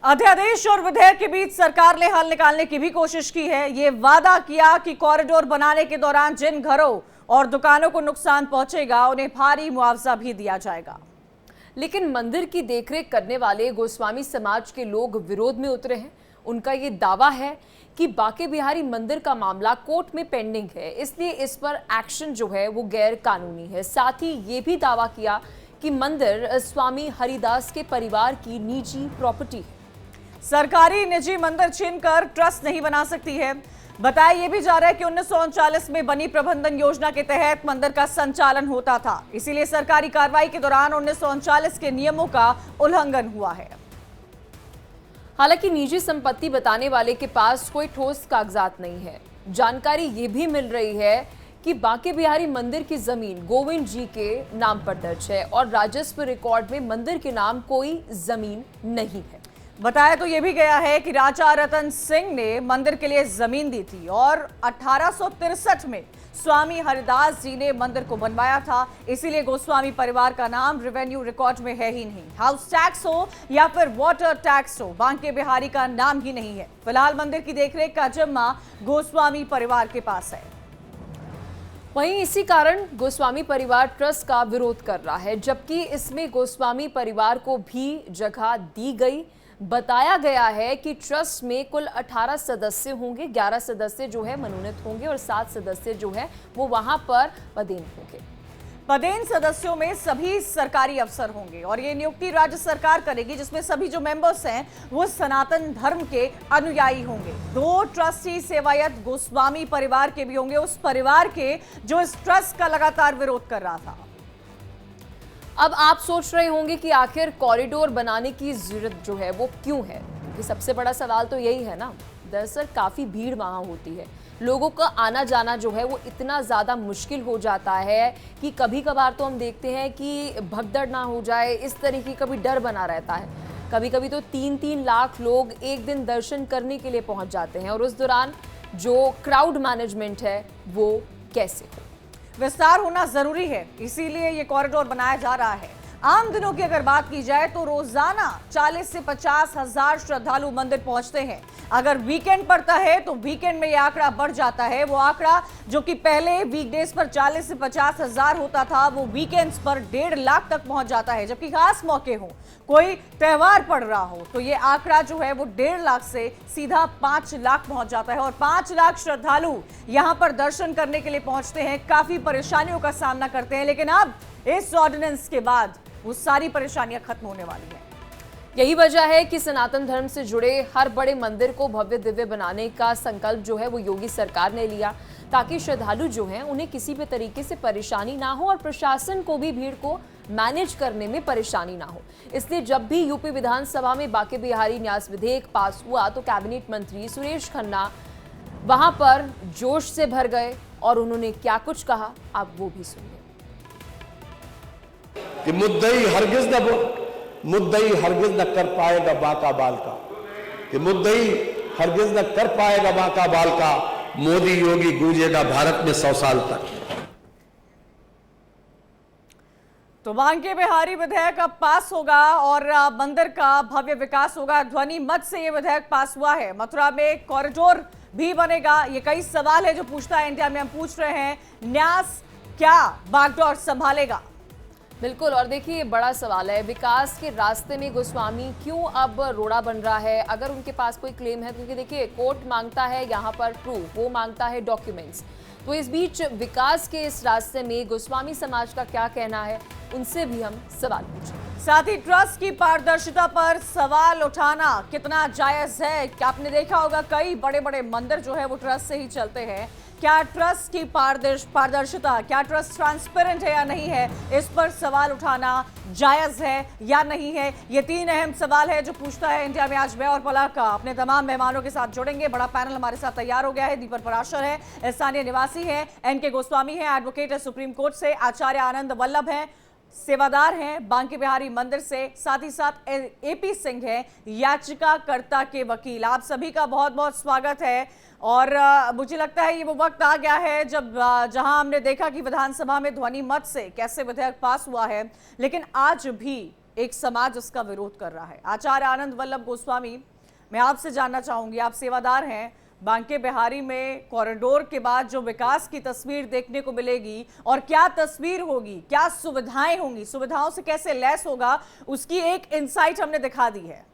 अध्यादेश और विधेयक के बीच सरकार ने हल निकालने की भी कोशिश की है। ये वादा किया कि कॉरिडोर बनाने के दौरान जिन घरों और दुकानों को नुकसान पहुंचेगा उन्हें भारी मुआवजा भी दिया जाएगा। लेकिन मंदिर की देखरेख करने वाले गोस्वामी समाज के लोग विरोध में उतरे हैं। उनका ये दावा है कि बांके बिहारी मंदिर का मामला कोर्ट में पेंडिंग है, इसलिए इस पर एक्शन जो है वो गैर कानूनी है। साथ ही ये भी दावा किया कि मंदिर स्वामी हरिदास के परिवार की निजी प्रॉपर्टी है। सरकारी निजी मंदिर छीनकर ट्रस्ट नहीं बना सकती है। बताया यह भी जा रहा है कि 1939 में बनी प्रबंधन योजना के तहत मंदिर का संचालन होता था, इसीलिए सरकारी कार्रवाई के दौरान 1939 के नियमों का उल्लंघन हुआ है। हालांकि निजी संपत्ति बताने वाले के पास कोई ठोस कागजात नहीं है। जानकारी ये भी मिल रही है कि बांके बिहारी मंदिर की जमीन गोविंद जी के नाम पर दर्ज है और राजस्व रिकॉर्ड में मंदिर के नाम कोई जमीन नहीं है। बताया तो यह भी गया है कि राजा रतन सिंह ने मंदिर के लिए जमीन दी थी और 1863 में स्वामी हरिदास जी ने मंदिर को बनवाया था, इसीलिए गोस्वामी परिवार का नाम रेवेन्यू रिकॉर्ड में है ही नहीं। हाउस टैक्स हो या फिर वाटर टैक्स हो, बांके बिहारी का नाम ही नहीं है। फिलहाल मंदिर की देखरेख का जिम्मा गोस्वामी परिवार के पास है। वहीं इसी कारण गोस्वामी परिवार ट्रस्ट का विरोध कर रहा है, जबकि इसमें गोस्वामी परिवार को भी जगह दी गई। बताया गया है कि ट्रस्ट में कुल 18 सदस्य होंगे, 11 सदस्य जो है मनोनीत होंगे और 7 सदस्य जो है वो वहां पर पदेन होंगे। पदेन सदस्यों में सभी सरकारी अफसर होंगे और ये नियुक्ति राज्य सरकार करेगी, जिसमें सभी जो मेंबर्स हैं वो सनातन धर्म के अनुयायी होंगे। 2 ट्रस्टी सेवायत गोस्वामी परिवार के भी होंगे, उस परिवार के जो इस ट्रस्ट का लगातार विरोध कर रहा था। अब आप सोच रहे होंगे कि आखिर कॉरिडोर बनाने की जरूरत जो है वो क्यों है, क्योंकि सबसे बड़ा सवाल तो यही है ना। दरअसल काफी भीड़ वहां होती है, लोगों का आना जाना जो है वो इतना ज्यादा मुश्किल हो जाता है कि कभी कभार तो हम देखते हैं कि भगदड़ ना हो जाए, इस तरीके का भी डर बना रहता है। कभी कभी तो 3-3 लाख लोग एक दिन दर्शन करने के लिए पहुंच जाते हैं और उस दौरान जो क्राउड मैनेजमेंट है वो कैसे हो। विस्तार होना जरूरी है, इसीलिए ये कॉरिडोर बनाया जा रहा है। आम दिनों की अगर बात की जाए तो रोजाना 40 से 50 हजार श्रद्धालु मंदिर पहुंचते हैं। अगर वीकेंड पड़ता है तो वीकेंड में यह आंकड़ा बढ़ जाता है। वो आंकड़ा जो कि पहले वीकडेज पर 40 से 50 हजार होता था, वो वीकेंड्स पर 1.5 लाख तक पहुंच जाता है। जबकि खास मौके हो, कोई त्योहार पड़ रहा हो, तो ये आंकड़ा जो है वो 1.5 लाख से सीधा 5 लाख पहुंच जाता है और 5 लाख श्रद्धालु यहां पर दर्शन करने के लिए पहुंचते हैं। काफी परेशानियों का सामना करते हैं, लेकिन अब इस ऑर्डिनेंस के बाद वो सारी परेशानियां खत्म होने वाली हैं। यही वजह है कि सनातन धर्म से जुड़े हर बड़े मंदिर को भव्य दिव्य बनाने का संकल्प जो है वो योगी सरकार ने लिया, ताकि श्रद्धालु जो हैं उन्हें किसी भी तरीके से परेशानी ना हो और प्रशासन को भी भीड़ को मैनेज करने में परेशानी ना हो। इसलिए जब भी यूपी विधानसभा में बांके बिहारी न्यास विधेयक पास हुआ तो कैबिनेट मंत्री सुरेश खन्ना वहां पर जोश से भर गए और उन्होंने क्या कुछ कहा आप वो भी सुनिए। कि मुद्दई हरगिज न कर पाएगा बांका बाल का, कि मुद्दई हरगिज न कर पाएगा बांका बाल का, मोदी योगी गूंजेगा भारत में 100 साल तक। तो बांके बिहारी विधेयक अब पास होगा और मंदिर का भव्य विकास होगा। ध्वनि मत से यह विधेयक पास हुआ है। मथुरा में कॉरिडोर भी बनेगा। ये कई सवाल है जो पूछता है इंडिया में, हम पूछ रहे हैं न्यास क्या बागडोर संभालेगा। बिल्कुल, और देखिए ये बड़ा सवाल है, विकास के रास्ते में गोस्वामी क्यों अब रोड़ा बन रहा है। अगर उनके पास कोई क्लेम है, क्योंकि देखिए कोर्ट मांगता है यहाँ पर प्रूफ, वो मांगता है डॉक्यूमेंट्स, तो इस बीच विकास के इस रास्ते में गोस्वामी समाज का क्या कहना है, उनसे भी हम सवाल पूछेंगे। साथ ही ट्रस्ट की पारदर्शिता पर सवाल उठाना कितना जायज है। क्या आपने देखा होगा कई बड़े बड़े मंदिर जो है वो ट्रस्ट से ही चलते हैं। क्या ट्रस्ट की पारदर्शिता, क्या ट्रस्ट ट्रांसपेरेंट है या नहीं है, इस पर सवाल उठाना जायज है या नहीं है। ये 3 अहम सवाल है जो पूछता है इंडिया में आज मैं और पलक अपने तमाम मेहमानों के साथ जुड़ेंगे। बड़ा पैनल हमारे साथ तैयार हो गया है। दीपक पराशर है, स्थानीय निवासी है, एनके गोस्वामी है, एडवोकेट है सुप्रीम कोर्ट से, आचार्य आनंद वल्लभ है, सेवादार हैं बांके बिहारी मंदिर से, साथ ही साथ एपी सिंह है, याचिकाकर्ता के वकील। आप सभी का बहुत बहुत स्वागत है। और मुझे लगता है ये वो वक्त आ गया है जब जहां हमने देखा कि विधानसभा में ध्वनि मत से कैसे विधेयक पास हुआ है, लेकिन आज भी एक समाज इसका विरोध कर रहा है। आचार्य आनंद वल्लभ गोस्वामी, मैं आपसे जानना चाहूंगी, आप सेवादार हैं, बांके बिहारी में कॉरिडोर के बाद जो विकास की तस्वीर देखने को मिलेगी और क्या तस्वीर होगी, क्या सुविधाएं होंगी, सुविधाओं से कैसे लैस होगा, उसकी एक इंसाइट हमने दिखा दी है।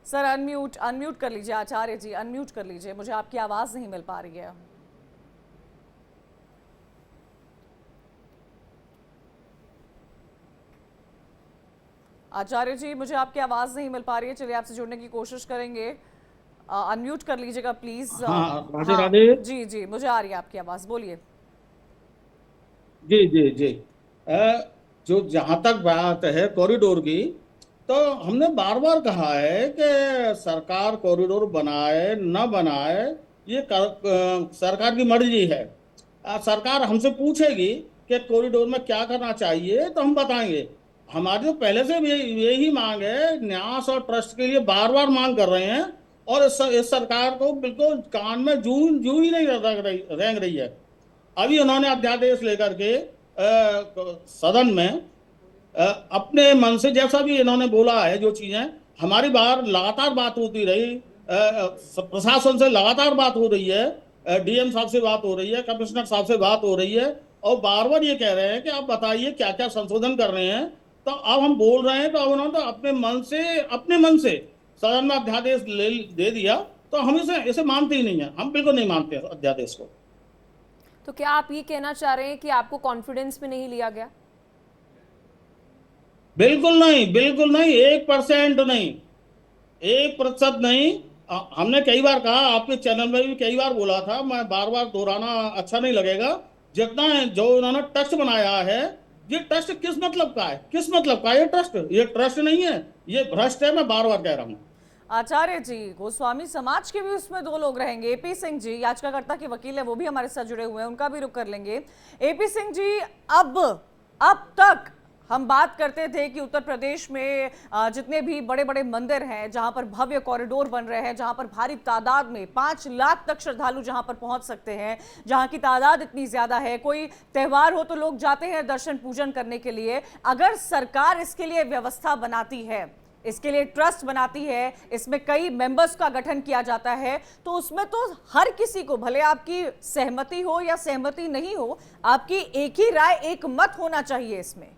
सर अनम्यूट कर लीजिए, आचार्य जी अनम्यूट कर लीजिए, मुझे आपकी आवाज नहीं मिल पा रही है। आचार्य जी मुझे आपकी आवाज नहीं मिल पा रही है, चलिए आपसे जुड़ने की कोशिश करेंगे। अनम्यूट कर लीजिएगा प्लीज। हाँ, राधे राधे। जी जी मुझे आ रही है आपकी आवाज, बोलिए। जी जी जी। जो जहाँ तक बात है कॉरिडोर की, तो हमने बार बार कहा है कि सरकार कॉरिडोर बनाए न बनाए ये सरकार की मर्जी है। सरकार हमसे पूछेगी कि कॉरिडोर में क्या करना चाहिए तो हम बताएंगे। हमारी तो पहले से भी यही मांग है, न्यास और ट्रस्ट के लिए बार बार मांग कर रहे हैं, और इस सरकार को बिल्कुल कान में जू ही नहीं रेंग रही है। अभी उन्होंने अध्यादेश लेकर के सदन में अपने मन से जैसा भी इन्होंने बोला है, जो चीजें हमारी बार लगातार बात होती रही, प्रशासन से लगातार बात हो रही है, डीएम साहब से बात हो रही है, कमिश्नर साहब से बात हो रही है, और बार बार ये कह रहे हैं कि आप बताइए क्या क्या संशोधन कर रहे हैं। तो अब हम बोल रहे हैं, तो अब उन्होंने तो अपने मन से सदन में अध्यादेश दे दिया, तो हम इसे मानते ही नहीं है, हम बिल्कुल नहीं मानते अध्यादेश को। तो क्या आप ये कहना चाह रहे हैं कि आपको कॉन्फिडेंस में नहीं लिया गया? बिल्कुल नहीं, बिल्कुल नहीं, 1% नहीं, 1% नहीं। हमने कई बार कहा, आपके चैनल में भी कई बार बोला था, मैं बार बार दोहराना अच्छा नहीं लगेगा। जितना जो उन्होंने ट्रस्ट बनाया है, ये ट्रस्ट किस मतलब का है, किस मतलब का ये ट्रस्ट नहीं है, ये भ्रष्ट है, मैं बार बार कह रहा हूँ। आचार्य जी, गोस्वामी समाज के भी उसमें दो लोग रहेंगे। एपी सिंह जी याचिकाकर्ता के वकील है, वो भी हमारे साथ जुड़े हुए हैं, उनका भी रुख कर लेंगे। एपी सिंह जी, अब तक हम बात करते थे कि उत्तर प्रदेश में जितने भी बड़े बड़े मंदिर हैं, जहां पर भव्य कॉरिडोर बन रहे हैं, जहां पर भारी तादाद में 5 लाख तक श्रद्धालु जहां पर पहुंच सकते हैं, जहां की तादाद इतनी ज्यादा है, कोई त्योहार हो तो लोग जाते हैं दर्शन पूजन करने के लिए। अगर सरकार इसके लिए व्यवस्था बनाती है, इसके लिए ट्रस्ट बनाती है, इसमें कई मेंबर्स का गठन किया जाता है, तो उसमें तो हर किसी को, भले आपकी सहमति हो या सहमति नहीं हो, आपकी एक ही राय, एक मत होना चाहिए इसमें।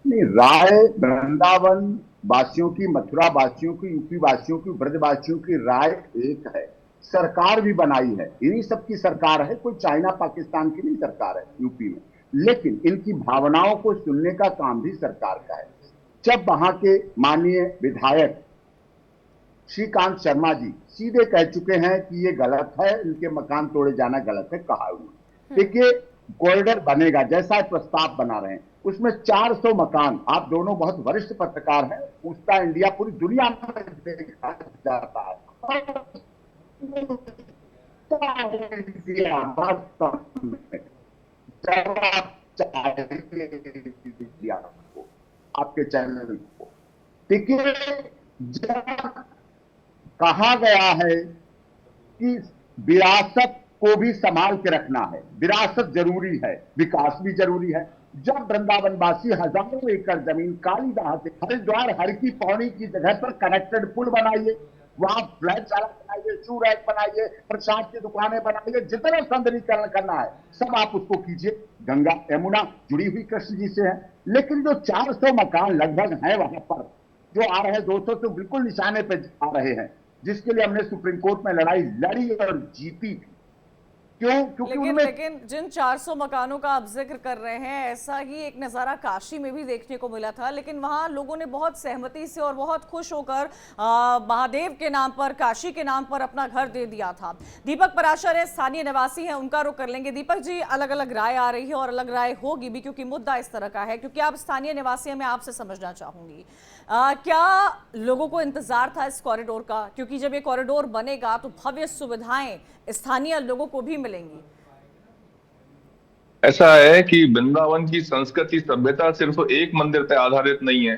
नहीं, राय वृंदावन वासियों की, मथुरा वासियों की, यूपी वासियों की, ब्रजवासियों की राय एक है। सरकार भी बनाई है, इन्हीं सबकी सरकार है, कोई चाइना पाकिस्तान की नहीं सरकार है यूपी में, लेकिन इनकी भावनाओं को सुनने का काम भी सरकार का है। जब वहां के माननीय विधायक श्रीकांत शर्मा जी सीधे कह चुके हैं कि ये गलत है, इनके मकान तोड़े जाना गलत है, कहा उन्होंने। देखिए, कॉरिडोर बनेगा जैसा प्रस्ताव बना रहे हैं, उसमें 400 मकान, आप दोनों बहुत वरिष्ठ पत्रकार हैं, पूछता इंडिया पूरी दुनिया में देखा जाता है। आपके चैनल को देखिए, कहा गया है कि विरासत को भी संभाल के रखना है, विरासत जरूरी है, विकास भी जरूरी है। जब वृंदावन वासी हजारों एकड़ जमीन काली दहाते, हरिद्वार हर की पौड़ी की जगह पर कनेक्टेड पुल बनाइए, वहां फ्लैट बनाइए, शू रैक बनाइए, प्रसाद की दुकानें बनाइए, जितना सौंदर्यीकरण करना है सब आप उसको कीजिए। गंगा यमुना जुड़ी हुई कृष्ण जी से है, लेकिन जो 400 मकान लगभग हैं वहां पर, जो आ रहे हैं 200 तो बिल्कुल निशाने पे आ रहे हैं, जिसके लिए हमने सुप्रीम कोर्ट में लड़ाई लड़ी और जीती थी। क्यों? क्योंकि लेकिन जिन 400 मकानों का आप जिक्र कर रहे हैं, ऐसा ही एक नज़ारा काशी में भी देखने को मिला था, लेकिन वहां लोगों ने बहुत सहमति से और बहुत खुश होकर महादेव के नाम पर, काशी के नाम पर अपना घर दे दिया था। दीपक पराशर है, स्थानीय निवासी हैं, उनका रुख कर लेंगे। दीपक जी, अलग अलग राय आ रही है और अलग राय होगी भी, क्योंकि मुद्दा इस तरह का है, क्योंकि आप स्थानीय निवासी हैं, मैं आपसे समझना चाहूंगी, क्या लोगों को इंतजार था इस कॉरिडोर का? क्योंकि जब ये कॉरिडोर बनेगा तो भव्य सुविधाएं स्थानीय लोगों को भी मिलेंगी। ऐसा है कि वृंदावन की संस्कृति सभ्यता सिर्फ एक मंदिर पर आधारित नहीं है।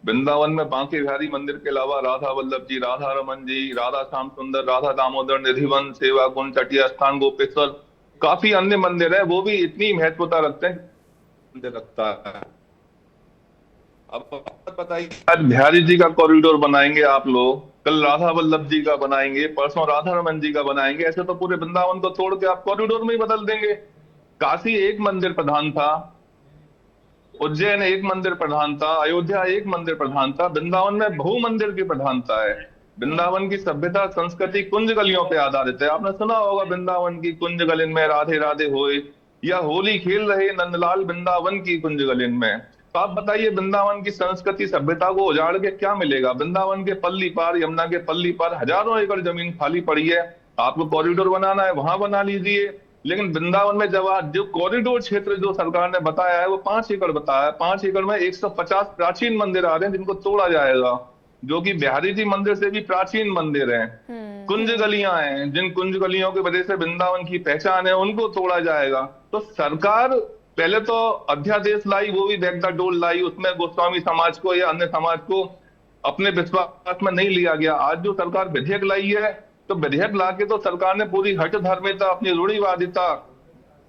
वृंदावन में बांके बिहारी मंदिर के अलावा राधा वल्लभ जी, राधा रमन जी, राधा श्याम सुंदर, राधा दामोदर, निधिवन, सेवा कुंड, चटिया स्थान, गोपेश्वर, काफी अन्य मंदिर है, वो भी इतनी महत्वता रखते हैं, मंदिर रखता है। अब बात बताइए, आज बिहारी जी का कॉरिडोर बनाएंगे आप लोग, कल राधा वल्लभ जी का बनाएंगे, परसों राधा रमन जी का बनाएंगे, ऐसे तो पूरे वृंदावन को तोड़ के आप कॉरिडोर में ही बदल देंगे। काशी एक मंदिर प्रधान था, उज्जैन एक मंदिर प्रधान था, अयोध्या एक मंदिर प्रधान था, वृंदावन में बहु मंदिर की प्रधानता है। वृंदावन की सभ्यता संस्कृति कुंज गलियों पे आधारित है। आपने सुना होगा वृंदावन की कुंज गलिन में राधे राधे होए, या होली खेल रहे नंदलाल वृंदावन की कुंज गलिन में। तो आप बताइए, वृंदावन की संस्कृति सभ्यता को उजाड़ के क्या मिलेगा? वृंदावन के पल्ली पार, यमुना के पल्ली पार हजारों एकड़ जमीन खाली पड़ी है, आपको कॉरिडोर बनाना है वहां बना लीजिए। लेकिन वृंदावन में जब जो कॉरिडोर क्षेत्र जो सरकार ने बताया है वो 5 एकड़ बताया है, 5 एकड़ में 150 प्राचीन मंदिर आ रहे हैं जिनको तोड़ा जाएगा, जो कि बिहारी जी मंदिर से भी प्राचीन मंदिर हैं। कुंज गलियां हैं, जिन कुंज गलियों की वजह से वृंदावन की पहचान है, उनको तोड़ा जाएगा। तो सरकार पहले तो अध्यादेश लाई, वो भी बैक द डोर लाई, उसमें गोस्वामी समाज को या अन्य समाज को अपने विश्वास में नहीं लिया गया। आज जो सरकार विधेयक लाई है, तो विधेयक लाके तो सरकार ने पूरी हट धर्मिता, अपनी रूढ़िवादिता,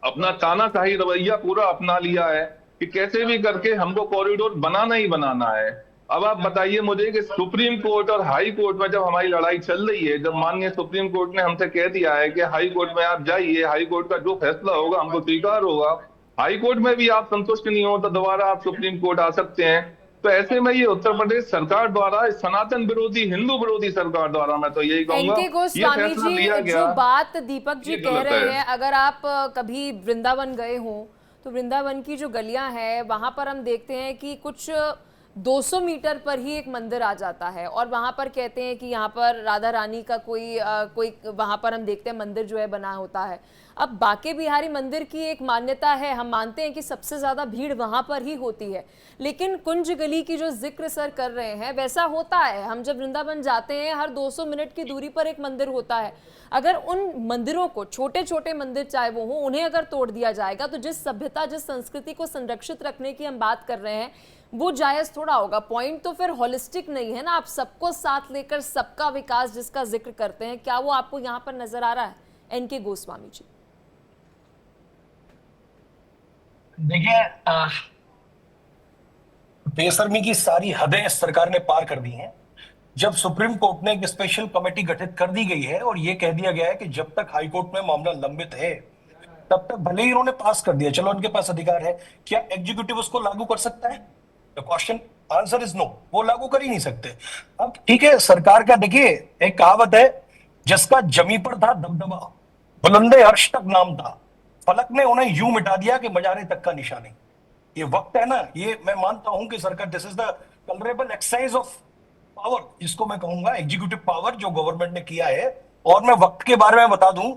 अपना तानाशाही रवैया पूरा अपना लिया है कि कैसे भी करके हमको कॉरिडोर बनाना ही बनाना है। अब आप बताइए मुझे कि सुप्रीम कोर्ट और हाई कोर्ट में जब हमारी लड़ाई चल रही है, जब माननीय सुप्रीम कोर्ट ने हमसे कह दिया है कि हाई कोर्ट में आप जाइए, हाई कोर्ट का जो फैसला होगा हमको स्वीकार होगा, हाई कोर्ट में भी आप संतुष्ट नहीं हो तो दोबारा आप सुप्रीम कोर्ट आ सकते हैं। तो ऐसे में ये उत्तर प्रदेश सरकार द्वारा, सनातन विरोधी, हिंदू विरोधी सरकार द्वारा, मैं तो यही कहूंगा, एनके गोस्वामी जी, जो बात दीपक जी कह रहे हैं, अगर आप कभी वृंदावन गए हो तो वृंदावन की जो गलियां हैं वहां पर हम देखते हैं कि कुछ 200 मीटर पर ही एक मंदिर आ जाता है, और वहां पर कहते हैं कि यहाँ पर राधा रानी का कोई वहां पर हम देखते हैं मंदिर जो है बना होता है। अब बांके बिहारी मंदिर की एक मान्यता है, हम मानते हैं कि सबसे ज्यादा भीड़ वहां पर ही होती है, लेकिन कुंज गली की जो जिक्र सर कर रहे हैं वैसा होता है। हम जब वृंदावन जाते हैं हर 200 मिनट की दूरी पर एक मंदिर होता है। अगर उन मंदिरों को, छोटे छोटे मंदिर चाहे वो हो, उन्हें अगर तोड़ दिया जाएगा तो जिस सभ्यता, जिस संस्कृति को संरक्षित रखने की हम बात कर रहे हैं वो जायज थोड़ा होगा। पॉइंट तो फिर होलिस्टिक नहीं है ना, आप सबको साथ लेकर सबका विकास जिसका जिक्र करते हैं, क्या वो आपको यहाँ पर नजर आ रहा है? एनके गोस्वामी जी, देखिए, बेशर्मी की सारी हदें इस सरकार ने पार कर दी हैं। जब सुप्रीम कोर्ट ने एक स्पेशल कमेटी गठित कर दी गई है और यह कह दिया गया है कि जब तक हाईकोर्ट में मामला लंबित है तब तक, भले ही इन्होंने पास कर दिया, चलो उनके पास अधिकार है, क्या एग्जीक्यूटिव उसको लागू कर सकता है? The question answer is no, वो लागू कर ही नहीं सकते। अब ठीक है, सरकार का देखिए, एक कहावत है, जिसका जमी पर था दबदबा, बुलंदे अर्श तक नाम था, फलक ने उन्हें यूं मिटा दिया कि मजारे तक का निशान नहीं। ये वक्त है ना, ये मैं मानता हूं कि सरकार, this is the colourable exercise of power, जिसको मैं कहूंगा एग्जीक्यूटिव पावर जो गवर्नमेंट ने किया है। और मैं वक्त के बारे में बता दूं,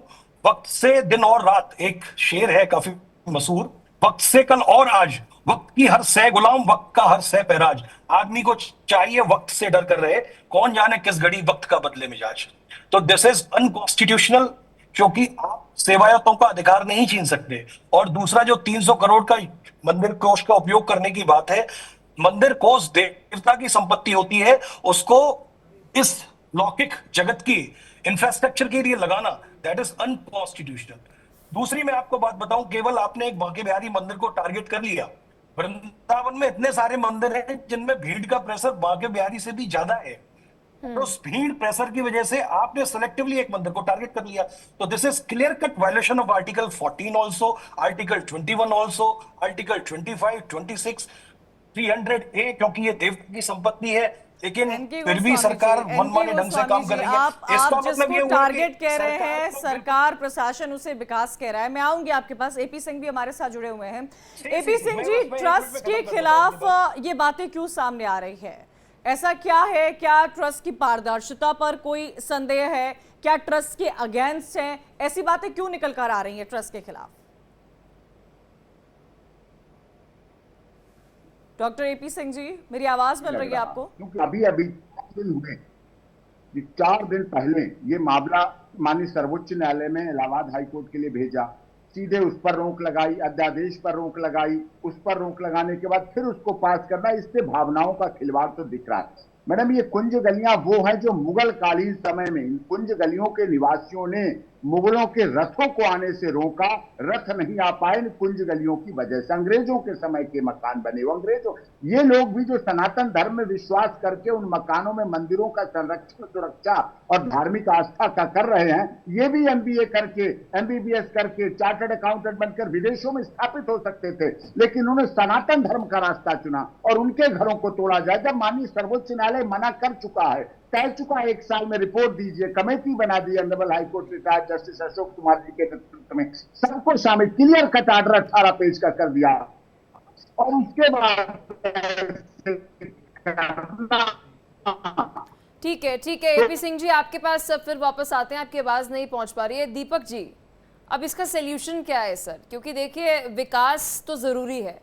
वक्त से दिन और रात, एक शेर है काफी मशहूर, वक्त से कल और आज, वक्त की हर सह गुलाम, वक्त का हर सह पैराज। आदमी को चाहिए वक्त से डर कर रहे, कौन जाने किस घड़ी वक्त का बदले मिजाज। तो दिस इज अनकॉन्स्टिट्यूशनल, क्योंकि आप सेवायतों का अधिकार नहीं छीन सकते। और दूसरा, जो 300 करोड़ का मंदिर कोष का उपयोग करने की बात है, मंदिर कोष देवता की संपत्ति होती है, उसको इस लौकिक जगत की इंफ्रास्ट्रक्चर के लिए लगाना, दैट इज अनकॉन्स्टिट्यूशनल। दूसरी मैं आपको बात बताऊं, केवल आपने एक बांके बिहारी मंदिर को टारगेट कर लिया, वृंदावन में इतने सारे मंदिर हैं जिनमें भीड़ का प्रेशर बांके बिहारी से भी ज्यादा है। तो उस भीड़ प्रेशर की वजह से आपने सेलेक्टिवली एक मंदिर को टारगेट कर लिया। तो this is clear cut violation of article 14 also, article 21 also, article 25, 26, 300A, क्योंकि ये देवता की संपत्ति है, लेकिन फिर भी सरकार मनमाने ढंग से काम कर रही है। आप जिसको टारगेट कह रहे हैं, सरकार, प्रशासन उसे विकास कह रहा है। मैं आऊंगी आपके पास, एपी सिंह भी हमारे साथ जुड़े हुए हैं। एपी सिंह जी, ट्रस्ट के खिलाफ ये बातें क्यों सामने आ रही है? ऐसा क्या है? क्या ट्रस्ट की पारदर्शिता पर कोई संदेह है? क्या ट्रस्ट के अगेंस्ट है? ऐसी बातें क्यों निकल कर आ रही हैं ट्रस्ट के खिलाफ? डॉक्टर एपी सिंह जी, मेरी आवाज मिल रही है आपको? क्योंकि अभी 4 दिन हुए, 4 दिन पहले ये मामला माननीय सर्वोच्च न्यायालय में इलाहाबाद हाईकोर्ट के लिए भेजा, सीधे उस पर रोक लगाई, अध्यादेश पर रोक लगाई, उस पर रोक लगाने के बाद फिर उसको पास करना, इससे भावनाओं का खिलवाड़ तो दिख रहा है। मैडम, ये कुंज गलियां वो हैं जो मुगल कालीन समय में इन कुंज गलियों के निवासियों ने मुगलों के रथों को आने से रोका, रथ नहीं आ पाए कुंज गलियों की वजह से। अंग्रेजों के समय के मकान बने वो, अंग्रेजों ये लोग भी जो सनातन धर्म में विश्वास करके उन मकानों में मंदिरों का संरक्षण, सुरक्षा और धार्मिक आस्था का कर रहे हैं, ये भी एमबीए करके, एमबीबीएस करके, चार्टर्ड अकाउंटेंट बनकर विदेशों में स्थापित हो सकते थे, लेकिन उन्होंने सनातन धर्म का रास्ता चुना और उनके घरों को तोड़ा जाए। जब माननीय सर्वोच्च न्यायालय मना कर चुका है, कह चुका है 1 साल में रिपोर्ट दीजिए, कमेटी बना दी honourable high court retired justice Ashok Kumar ji के नेतृत्व में, सबको शामिल, क्लियर कट ऑर्डर 18 पेज का कर दिया और उसके बाद ठीक है एपी सिंह जी, आपके पास फिर वापस आते हैं, आपकी आवाज नहीं पहुंच पा रही है। दीपक जी, अब इसका सोल्यूशन क्या है सर? क्योंकि देखिए विकास तो जरूरी है,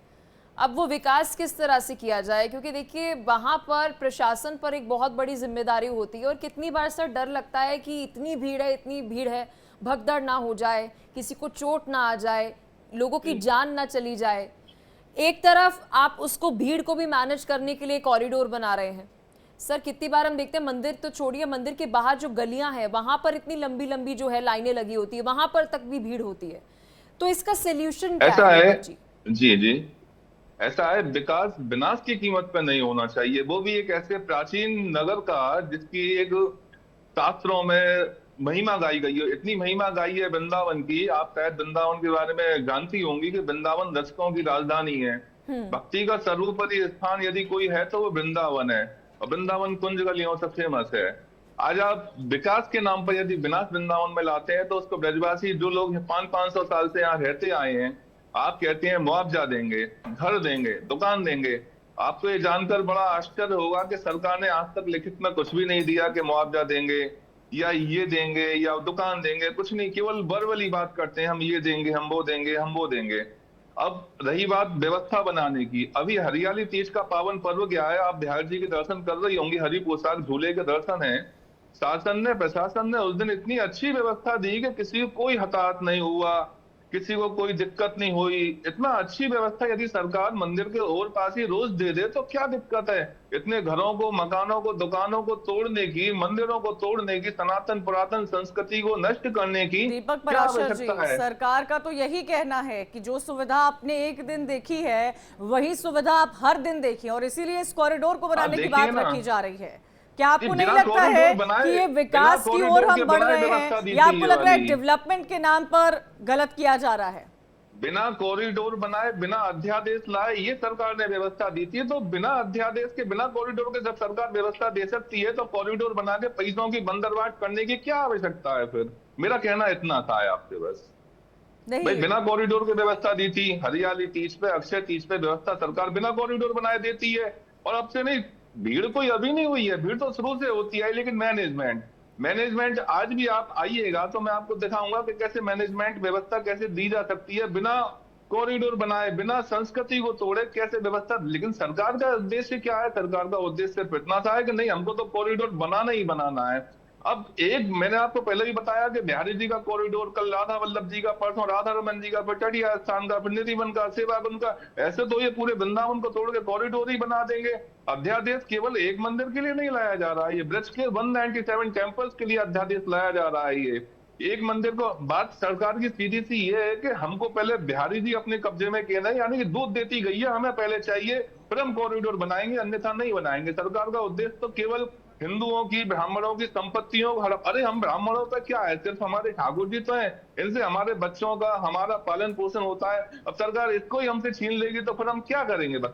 अब वो विकास किस तरह से किया जाए, क्योंकि देखिए वहाँ पर प्रशासन पर एक बहुत बड़ी जिम्मेदारी होती है और कितनी बार सर डर लगता है कि इतनी भीड़ है, भगदड़ ना हो जाए, किसी को चोट ना आ जाए, लोगों की जान ना चली जाए। एक तरफ आप उसको भीड़ को भी मैनेज करने के लिए कॉरिडोर बना रहे हैं सर, कितनी बार हम देखते हैं, मंदिर तो छोड़िए, मंदिर के बाहर जो गलियां हैं वहां पर इतनी लंबी लंबी जो है लाइनें लगी होती है, वहां पर तक भी भीड़ होती है। तो इसका सोल्यूशन क्या ऐसा है? जी ऐसा है, विकास विनाश की कीमत पर नहीं होना चाहिए। वो भी एक ऐसे प्राचीन नगर का जिसकी एक शास्त्रों में महिमा गाई गई है, इतनी महिमा गाई है वृंदावन की। आप शायद वृंदावन के बारे में जानती होंगी कि वृंदावन रजकों की राजधानी है। भक्ति का सर्वोपरि स्थान यदि कोई है तो वो वृंदावन है, और वृंदावन कुंज गलियों से फेमस है। आज आप विकास के नाम पर यदि विनाश वृंदावन में लाते हैं तो उसको ब्रजवासी जो लोग 500-500 साल से यहाँ रहते आए हैं, आप कहते हैं मुआवजा देंगे, घर देंगे, दुकान देंगे। आपको ये जानकर बड़ा आश्चर्य होगा कि सरकार ने आज तक लिखित में कुछ भी नहीं दिया कि मुआवजा देंगे या ये देंगे या दुकान देंगे, कुछ नहीं, केवल वर्बली बात करते हैं, हम ये देंगे, हम वो देंगे, हम वो देंगे। अब रही बात व्यवस्था बनाने की, अभी हरियाली तीज का पावन पर्व क्या है, आप बिहार जी के दर्शन कर रही होंगी, हरि पोशाक झूले के दर्शन है। शासन ने, प्रशासन ने उस दिन इतनी अच्छी व्यवस्था दी कि किसी को कोई हताहत नहीं हुआ, किसी को कोई दिक्कत नहीं हुई। इतना अच्छी व्यवस्था यदि सरकार मंदिर के और पास ही रोज दे दे तो क्या दिक्कत है? इतने घरों को, मकानों को, दुकानों को तोड़ने की, मंदिरों को तोड़ने की, सनातन पुरातन संस्कृति को नष्ट करने की दीपक पराशर जी, सरकार का तो यही कहना है कि जो सुविधा आपने एक दिन देखी है वही सुविधा आप हर दिन देखिए, और इसीलिए इस कॉरिडोर को बनाने की बात रखी जा रही है। क्या आपको नहीं लगता है कि ये विकास की ओर हम बढ़ रहे हैं, या आपको लग रहा है डेवलपमेंट के नाम पर गलत किया जा रहा है? बिना कॉरिडोर बनाए, बिना अध्यादेश लाए ये सरकार ने व्यवस्था दी थी, तो बिना अध्यादेश के, बिना कॉरिडोर के जब सरकार व्यवस्था दे सकती है तो कॉरिडोर बना के पैसों की बंदरबाट करने की क्या आवश्यकता है? फिर मेरा कहना इतना था आपसे बस। भाई बिना कॉरिडोर की व्यवस्था दी थी, हरियाली तीज पे, अक्षय तीज पे व्यवस्था सरकार बिना कॉरिडोर बनाए देती है। और अब से नहीं, भीड़ कोई अभी नहीं हुई है, भीड़ तो शुरू से होती है, लेकिन मैनेजमेंट आज भी आप आइएगा तो मैं आपको दिखाऊंगा कि कैसे मैनेजमेंट व्यवस्था कैसे दी जा सकती है बिना कॉरिडोर बनाए, बिना संस्कृति को तोड़े, कैसे व्यवस्था। लेकिन सरकार का उद्देश्य क्या है? सरकार का उद्देश्य सिर्फ इतना सा है कि नहीं, हमको तो कॉरिडोर बनाना ही बनाना है। अब एक मैंने आपको पहले ही बताया कि बिहारी जी का कॉरिडोर, कल राधा वल्लभ जी का, परसों राधा रमन जी का, फिर टटिया स्थान का, फिर निधिवन का, सेवाकुंज का, ऐसे तो ये पूरे वृंदावन को तोड़ के कॉरिडोर ही बना देंगे। अध्यादेश केवल एक मंदिर के लिए नहीं लाया जा रहा है, ये ब्रज के 197 टेम्पल्स के लिए अध्यादेश लाया जा रहा है। ये एक मंदिर को, बात सरकार की सीधी सी ये है कि हमको पहले बिहारी जी अपने कब्जे में कहना है, यानी कि दूध देती गई है, हमें पहले चाहिए, फिर हम कॉरिडोर बनाएंगे, अन्यथा नहीं बनाएंगे। सरकार का उद्देश्य तो केवल हिंदुओं की, ब्राह्मणों की संपत्तियों को हड़प। अरे हम ब्राह्मणों का क्या है, सिर्फ हमारे ठाकुर जी तो हैं, इनसे हमारे बच्चों का, हमारा पालन पोषण होता है। अब सरकार इसको ही हमसे छीन लेगी तो फिर हम क्या करेंगे बताइए।